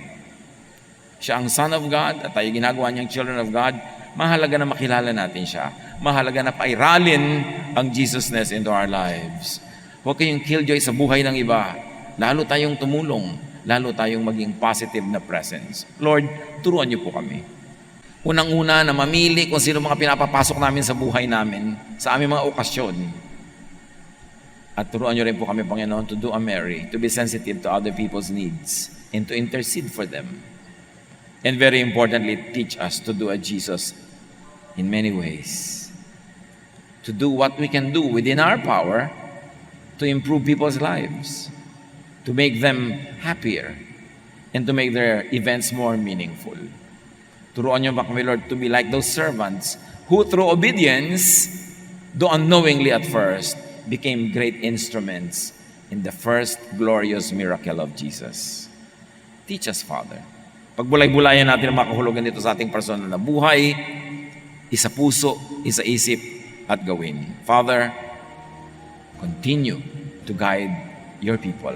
Siya ang Son of God at tayo ginagawa niyang children of God. Mahalaga na makilala natin siya. Mahalaga na pairalin ang Jesusness into our lives. Huwag kayong killjoy sa buhay ng iba. Lalo tayong tumulong. Lalo tayong maging positive na presence. Lord, turuan niyo po kami. Unang-una na mamili kung sino mga pinapapasok namin sa buhay namin, sa aming mga okasyon. At turuan niyo rin po kami, Panginoon, to do a Mary, to be sensitive to other people's needs, and to intercede for them. And very importantly, teach us to do a Jesus in many ways. To do what we can do within our power to improve people's lives, to make them happier, and to make their events more meaningful. Turuan niyo ba kami, Lord, to be like those servants who through obedience, though unknowingly at first, became great instruments in the first glorious miracle of Jesus. Teach us, Father. Pagbulay-bulayan natin ang makahulugan dito sa ating personal na buhay, isa puso, isa isip, at gawin. Father, continue to guide your people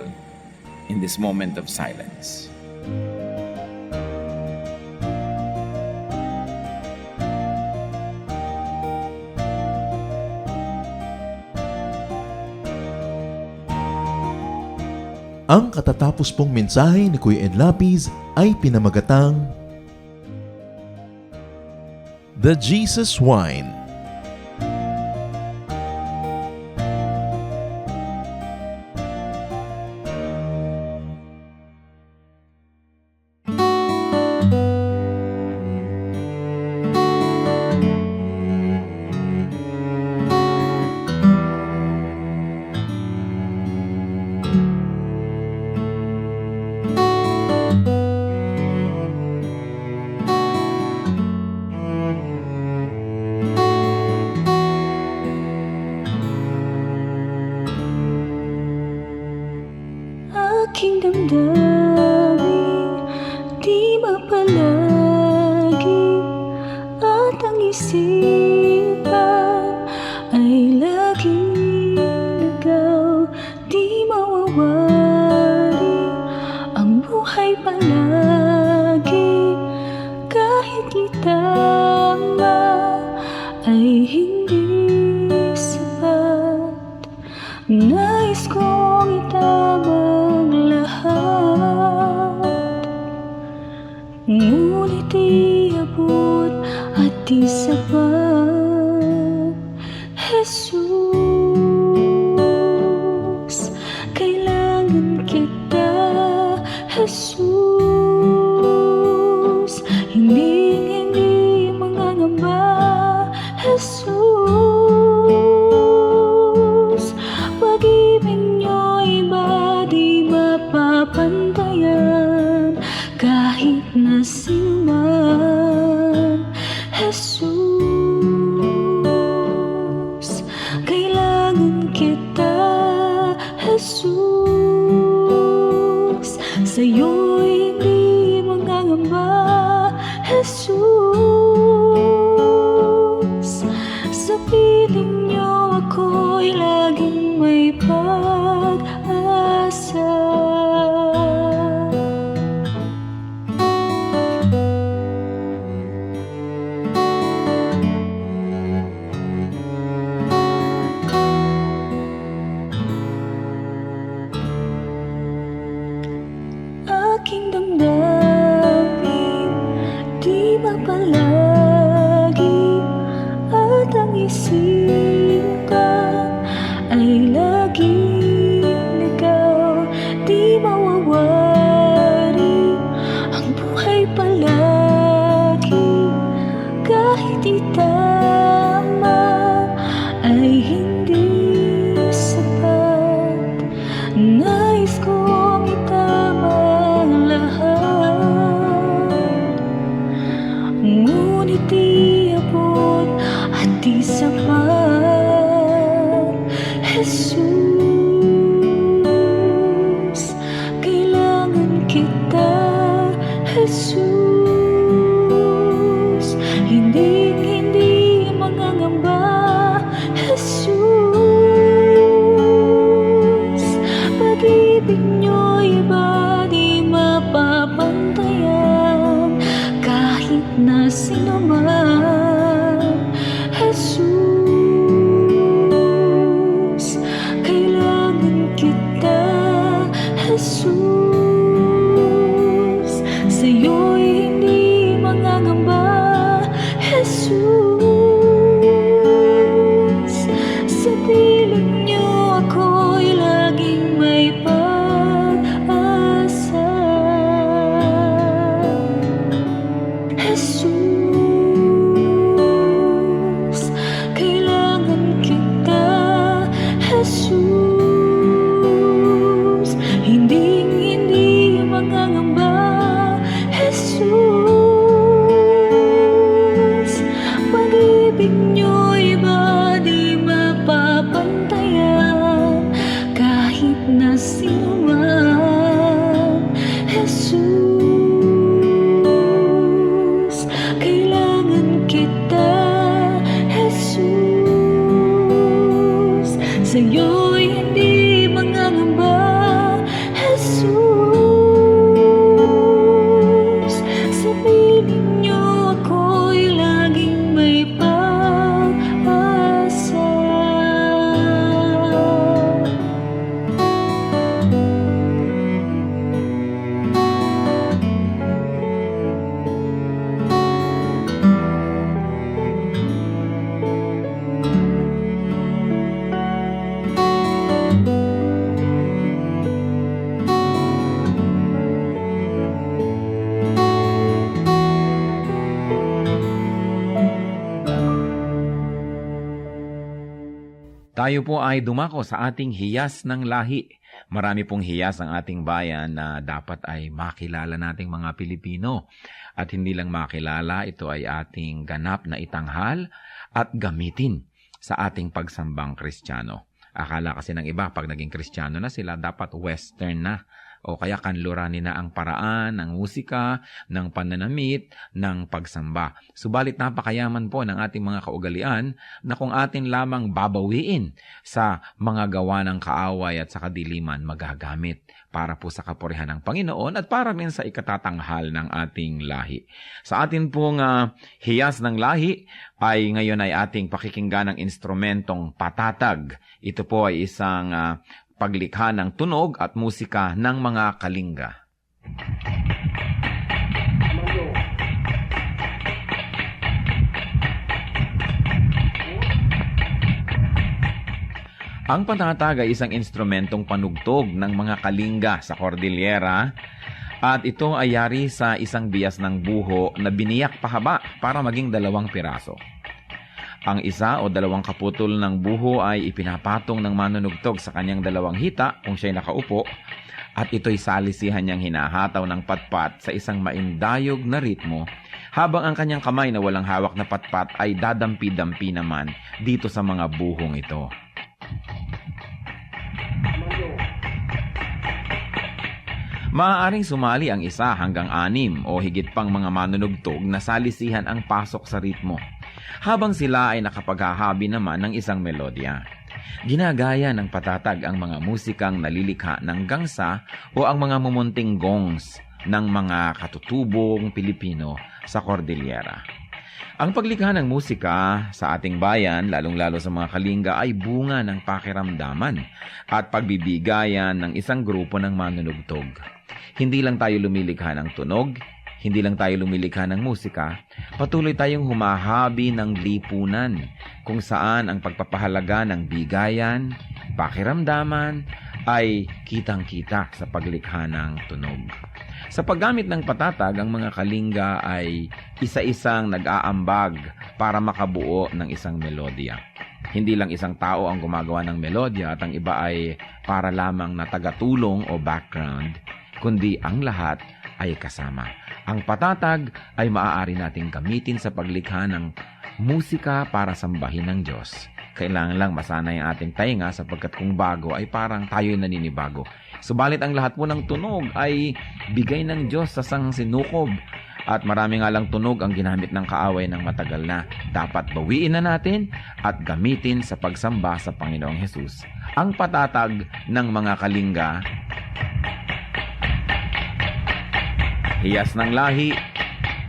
in this moment of silence. Ang katatapos pong mensahe ni Kuya Ed Lapiz ay pinamagatang The Jesus Wine. Aking damdamin, di mapalagi, at ang isipan ay laging ligaw. Di mawawari ang buhay palagi, kahit itama ay hindi sapat. Nais kong itama ngunit iabot at di sapat. Jesus, kailangan kita. Jesus, hindi mangangamba. Jesus, pag-ibig niyo'y ba di mapapantayan kahit na sinuman. Jesus, kailangan kita. Jesus, sa'yo'y hindi mangangamba. Jesus, sa piling niyo ako'y laging may pag-asa. Nais kong itama ang lahat, ngunit di abot at di sapat. Jesus, kailangan kita. Jesus, hindi mangangamba. Jesus, pag-ibig niyo'y iba di mapapantayan kahit na sino man. Jesus, kailangan kita. Jesus, sa'yo'y hindi mangangamba. Jesus, sa piling niyo ako'y laging may pag-asa. Jesus, kailangan kita. Jesus, hindi mangangamba. Jesus, pag-ibig niyo'y iba di mapapantayan kahit na sino man. Jesus, kailangan kita. Jesus, sa'yo'y hindi mangangamba. Jesus, sa piling niyo ako'y laging may pag-asa. Tayo po ay dumako sa ating hiyas ng lahi. Marami pong hiyas ang ating bayan na dapat ay makilala nating mga Pilipino. At hindi lang makilala, ito ay ating ganap na itanghal at gamitin sa ating pagsambang Kristiyano. Akala kasi ng iba, pag naging Kristiyano na sila, dapat Western na. O kaya kanluranin na ang paraan, ng musika, ng pananamit, ng pagsamba. Subalit napakayaman po ng ating mga kaugalian na kung atin lamang babawiin sa mga gawa ng kaaway at sa kadiliman magagamit para po sa kapurihan ng Panginoon at para rin sa ikatatanghal ng ating lahi. Sa atin pong hiyas ng lahi ay ngayon ay ating pakikinggan ng instrumentong patatag. Ito po ay isang paglikha ng tunog at musika ng mga kalinga. Ang patatag ay isang instrumentong panugtog ng mga kalinga sa Cordillera at ito ay yari sa isang bias ng buho na biniyak pahaba para maging 2 piraso. Ang isa o 2 kaputol ng buho ay ipinapatong ng manunugtog sa kanyang 2 hita kung siya'y nakaupo at ito'y salisihan niyang hinahataw ng patpat sa isang maindayog na ritmo habang ang kanyang kamay na walang hawak na patpat ay dadampi-dampi naman dito sa mga buhong ito. Maaaring sumali ang 1 hanggang 6 o higit pang mga manunugtog na salisihan ang pasok sa ritmo, habang sila ay nakapaghahabi naman ng isang melodya. Ginagaya ng patatag ang mga musikang nalilikha ng gangsa o ang mga mumunting gongs ng mga katutubong Pilipino sa Cordillera. Ang paglikha ng musika sa ating bayan, lalong-lalo sa mga kalinga, ay bunga ng pakiramdaman at pagbibigayan ng isang grupo ng manunugtog. Hindi lang tayo lumilikha ng tunog, hindi lang tayo lumilikha ng musika, patuloy tayong humahabi ng lipunan kung saan ang pagpapahalaga ng bigayan, pakiramdaman ay kitang-kita sa paglikha ng tunog. Sa paggamit ng patatag, ang mga kalinga ay isa-isang nag-aambag para makabuo ng isang melodya. Hindi lang isang tao ang gumagawa ng melodya at ang iba ay para lamang na tagatulong o background, kundi ang lahat ay kasama. Ang patatag ay maaari nating gamitin sa paglikha ng musika para sambahin ng Diyos. Kailangan lang masanay ang ating tainga sapagkat kung bago ay parang tayo'y naninibago. Subalit ang lahat po ng tunog ay bigay ng Diyos sa sinukob. At marami nga lang tunog ang ginamit ng kaaway ng matagal na. Dapat bawiin na natin at gamitin sa pagsamba sa Panginoong Hesus. Ang patatag ng mga kalinga, hiyas ng lahi,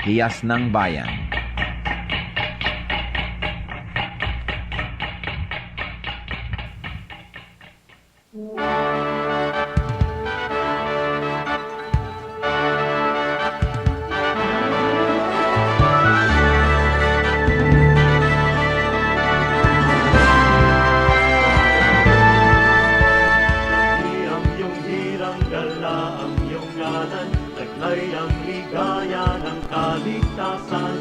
hiyas ng bayan. Ang iyong hirang gala, ang iyong ngalan, taglay ang ligaya ng kaligtasan.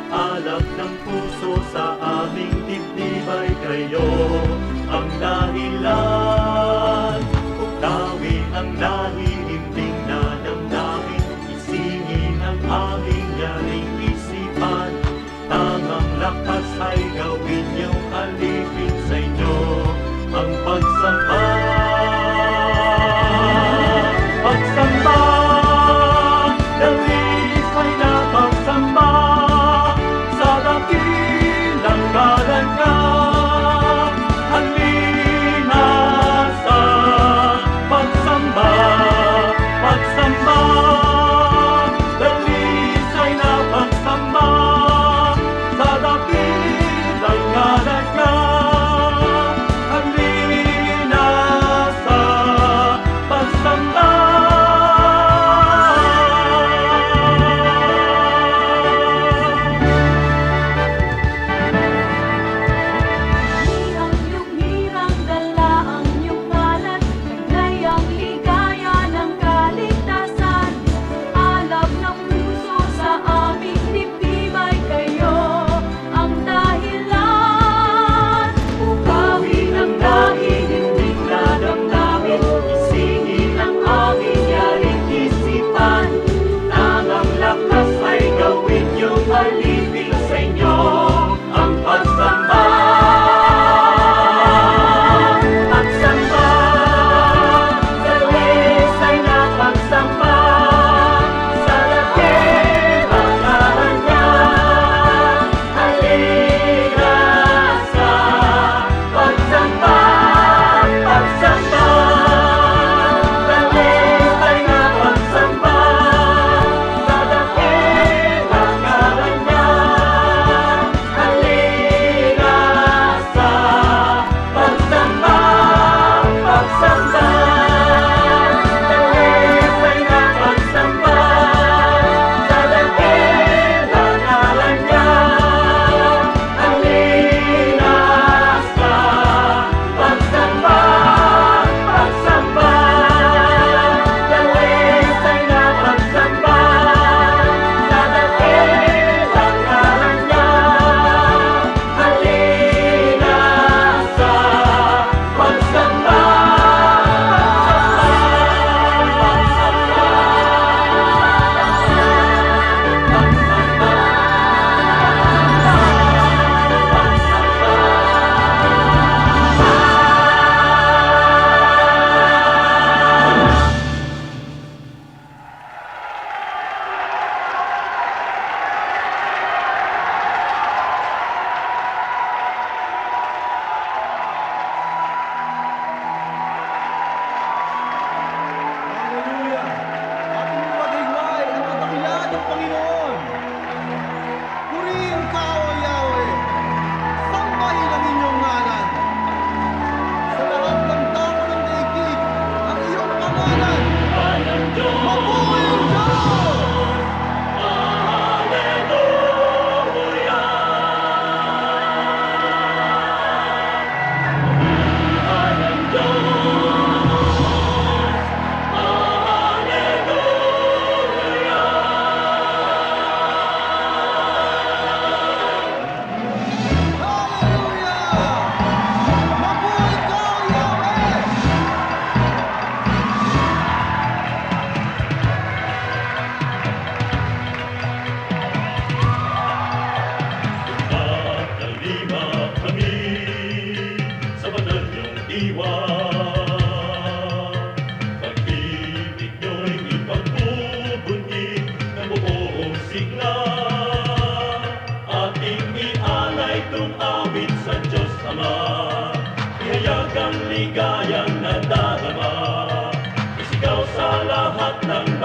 Alab ng puso sa aming dibdib ay kayo ang dahilan. Uktawin ang nahihimting na damdamin, isingin ang aming yaring isipan. Tamang lakas ay gawin niyong alipin sa inyo ang pagsamba. Pagsamba, dalis ay napagsamba sa dakilang ngalan ka. Halina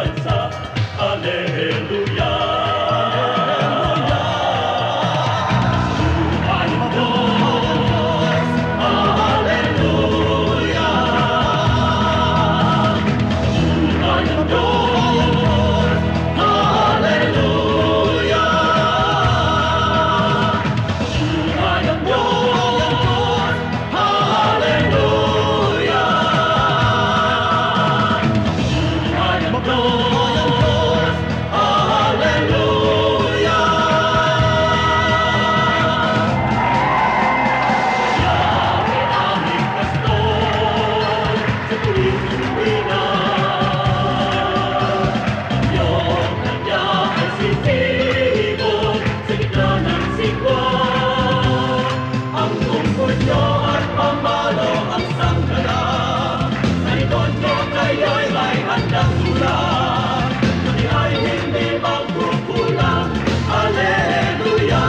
bansa. Alleluia. Buhay ang Diyos. Alleluia. Buhay ang Diyos. Alleluia. Buhay ang Diyos. Alleluia. Buhay ang Diyos. Alleluia. Yahweh aming pastor sa tuwing tuwina. Iyong kanya ay sisibog sa gitna ng sigwa. Ang tungkol niyo at pamalo ang sanggala. Sa likod niyo kayo'y may handang tula. Kami ay hindi magkukulang. Alleluia.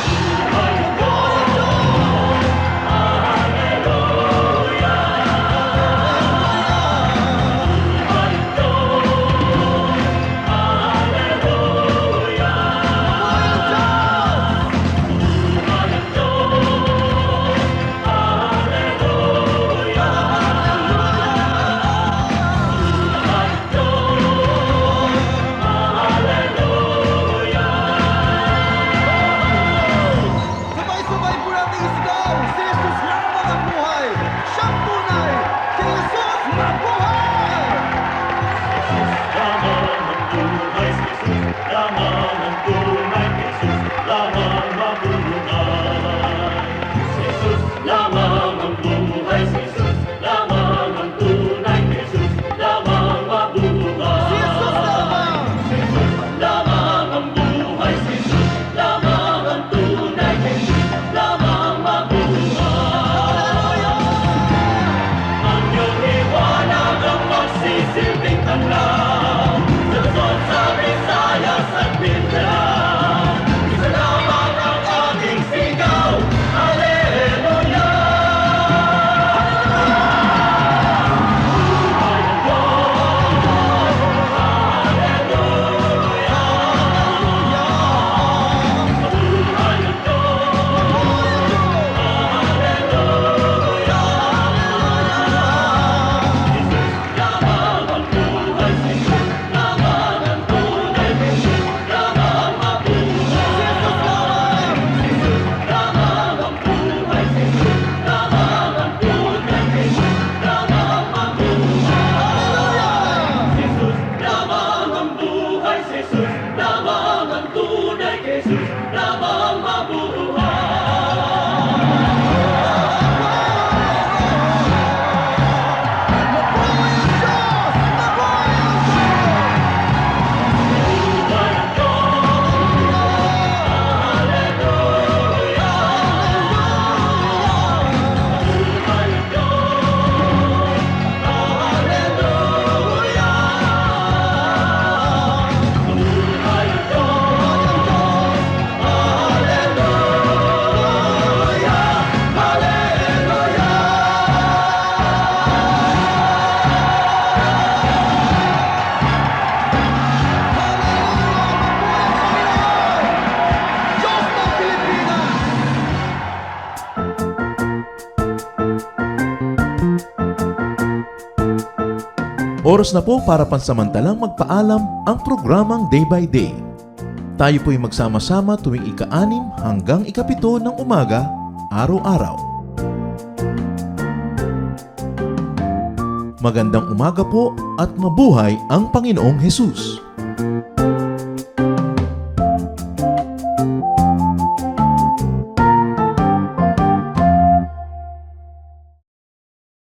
Buhay ang Diyos. Alleluia. Buhay ang Diyos. Alleluia. Buhay ang Diyos. Alleluia. Buhay ang Diyos. Alleluia. Sabay-sabay po natin isigaw, si Jesus lamang ang buhay. Siyang tunay, si Jesus mabuhay! Lamang ang tunay, si Jesus lamang ang tunay, Jesus lamang mabuhay. Jesus lamang ang buhay, Jesus lamang ang tunay, Jesus lamang mabuhay. Si Jesus lamang! Jesus lamang ang buhay, Jesus lamang ang tunay, Jesus lamang mabuhay. Ang iyong liwanag ang magsisilbing tanglaw sa Luzon, sa Visayas at Mindanao. Isa lamang ang ating sigaw, Alleluia! Buhay ang Diyos, Alleluia! Buhay ang Diyos, Alleluia! Jesus lamang ang buhay, Jesus lamang ang tunay, Jesus lamang mabuhay. Jesus lamang ang buhay, Jesus lamang ang tunay, Jesus lamang mabuhay. Jesus lamang ang buhay, Jesus lamang ang tunay, Jesus lamang mabuhay. Buhay ang Diyos, Alleluia. Buhay ang Diyos, Alleluia. Buhay ang Diyos, Alleluia. Alleluia. Diyos ng Pilipinas! Oras na po para pansamantalang magpaalam ang programang Day by Day. Tayo po'y magsama-sama tuwing ika-6 hanggang ika-7 ng umaga, araw-araw. Magandang umaga po at mabuhay ang Panginoong Hesus!